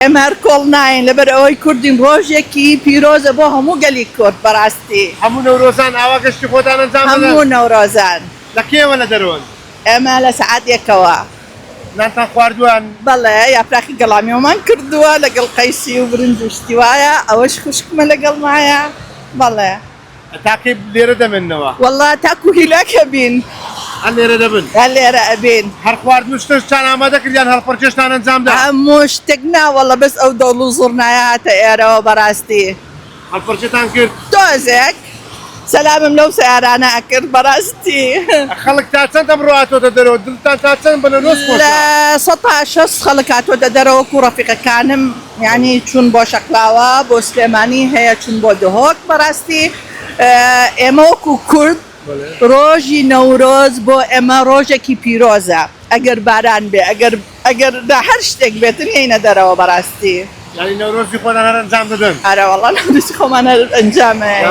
ئێمە کۆڵ لەبەر ئەوەی کوردین ڕۆژێکی پیرۆزە بۆ هەموو گەلی کورد بەڕاستی هەموو نەورۆزان ئاوا گەشتی خۆتان ئەنجام هەموو نەورۆزان لە کێوە لە دەرۆن ئێمە لە سەعات یەکەوە نانتان خواردووان بەڵێ یاپراخی گەڵامیۆمان کردووە لەگەڵ قەیسی و برنج و شتیوایە ئەوەش خوشکمە لەگەڵمایە بەڵێ تاقی لێرە دەمێننەوە وەڵا تاکو هیلاکە بین هەر لێرە دەبن هەر لێرە ئەبین هەر خواردن و شتان ئامادە کردیان هەڵپەرچێشتان ئەنجامدا هەموو شتێک ناوەڵە بەس ئەو دەوڵ و زوڕنایە هاتە ئێرەوە بەڕاستی هەڵپەرچێتان کرد تۆزێک سەلامم لەو سیارانە ئەکرد بەڕاستی خەڵک تا چەند ئەمڕۆ هاتۆتە دەرەوە دڵتان تا چەند بنەنۆس لە 16 خەڵک هاتۆتە دەرەوە و ڕەفیقەکانم یعنی چوون بۆ شەقلاوە بۆ سلێمانی هەیە چوون بۆ دهۆک بەڕاستی ئێمە وەکو کورد ڕۆژی نەورۆز بۆ ئێمە ڕۆژێکی پیرۆزە ئەگەر باران بێ ئەگەر هەر شتێک بێتن هێنە دەرەوە بەڕاستی یعنی نەورۆزی خۆتان هەر ئەنجام دەدەن ئەرە وەڵا نەورۆزی خۆمان ئەنجامە